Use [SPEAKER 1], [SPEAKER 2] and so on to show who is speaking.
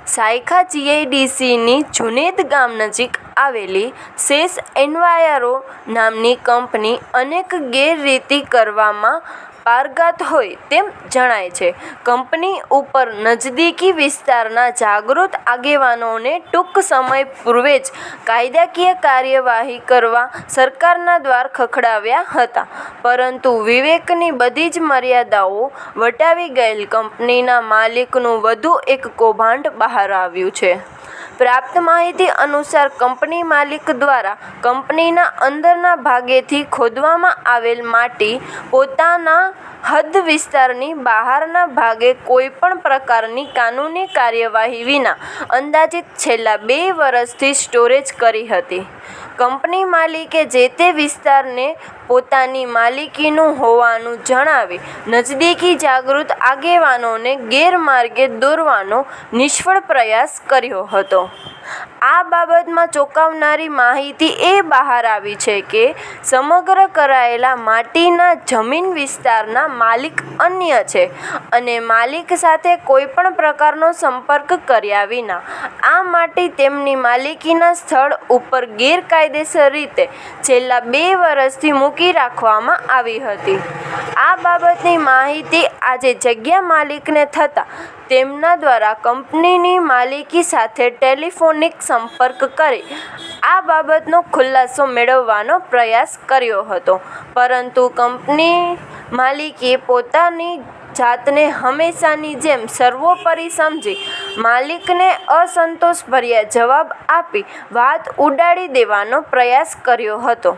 [SPEAKER 1] સાયખા જીઆઈડીસીની જુનેદ ગામ નજીક આવેલી સેસ એન્વાયરો નામની કંપની અનેક ગેરરીતિ કરવામાં પારંગત હોય તેમ જણાય છે. કંપની ઉપર નજદીકી વિસ્તારના જાગૃત આગેવાનોને ટૂંક સમય પૂર્વે જ કાયદાકીય કાર્યવાહી કરવા સરકારના દ્વાર ખખડાવ્યા હતા, પરંતુ વિવેકની બધી જ મર્યાદાઓ વટાવી ગયેલ કંપનીના માલિકનું વધુ એક કૌભાંડ બહાર આવ્યું છે. પ્રાપ્ત માહિતી અનુસાર કંપની માલિક દ્વારા કંપનીના અંદરના ભાગેથી ખોદવામાં આવેલ માટી પોતાના હદ વિસ્તારની બહારના ભાગે કોઈપણ પ્રકારની કાનૂની કાર્યવાહી વિના અંદાજિત છેલ્લા 2 વર્ષથી સ્ટોરેજ કરી હતી. કંપની માલિકે જે તે વિસ્તારને પોતાની માલિકીનું હોવાનું જણાવી નજદીકી જાગૃત આગેવાનોને ગેરમાર્ગે દોરવાનો નિષ્ફળ પ્રયાસ કર્યો હતો. આ બાબતમાં ચોંકાવનારી માહિતી એ બહાર આવી છે કે સમગ્ર કરાયેલા માટીના જમીન વિસ્તારના માલિક અન્ય છે અને માલિક સાથે કોઈપણ પ્રકારનો સંપર્ક કર્યા વિના આ માટી તેમની માલિકીના સ્થળ ઉપર ગેરકાયદેસર રીતે છેલ્લા 2 વર્ષથી મૂકી રાખવામાં આવી હતી. આ બાબતની માહિતી આજે જગ્યા માલિકને થતાં તેમના દ્વારા કંપનીની માલિકી સાથે ટેલિફોનિક સંપર્ક કરી આ બાબતનો ખુલાસો મેળવવાનો પ્રયાસ કર્યો હતો, પરંતુ કંપની માલિકે પોતાની જાતને હંમેશાની જેમ સર્વોપરી સમજી માલિકને અસંતોષભર્યા જવાબ આપી વાત ઉડાડી દેવાનો પ્રયાસ કર્યો હતો.